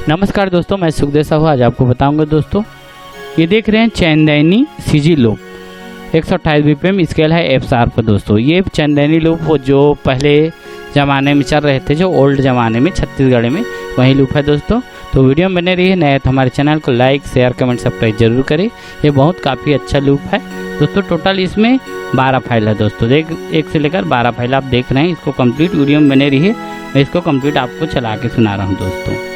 नमस्कार दोस्तों, मैं सुखदेव साहू आज आपको बताऊंगा दोस्तों। ये देख रहे हैं Chandaini CG loop 128 BPM scale है एफ शार्प दोस्तों। ये चंदैनी लूप जो पहले ज़माने में चल रहे थे, जो ओल्ड ज़माने में छत्तीसगढ़ में, वही लूप है दोस्तों। तो वीडियो में बने रहिए। नए तो हमारे चैनल को लाइक शेयर कमेंट सब्सक्राइब जरूर करें। ये बहुत काफ़ी अच्छा लूप है दोस्तों। टोटल इसमें 12 फाइल है दोस्तों। एक से लेकर 12 फाइल आप देख रहे हैं। इसको कंप्लीट वीडियो में बने रहिए। मैं इसको कंप्लीट आपको चला के सुना रहा हूँ दोस्तों।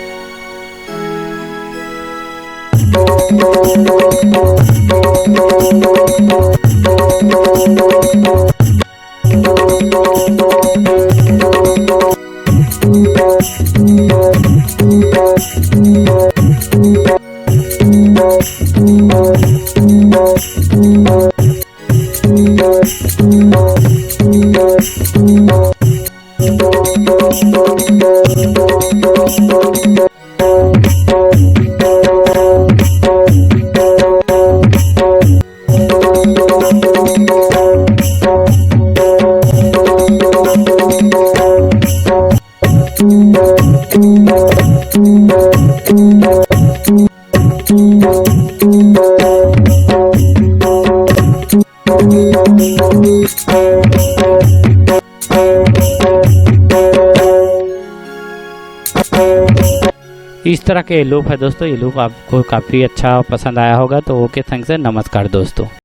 इस तरह के लूप है दोस्तों। ये लूप आपको काफ़ी अच्छा पसंद आया होगा। तो ओके, थैंक्स है, नमस्कार दोस्तों।